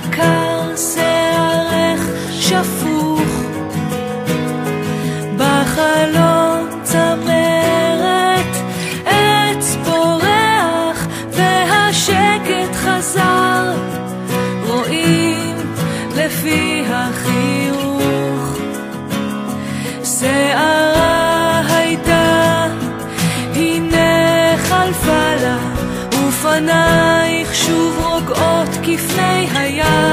יקר שערך שפוך, בחלום צמרת עץ פורח והשקט חזר, רואים לפי החיוך. שערה הייתה הנה חלפה לה, ופנייך שוב רוגעות כפני הים.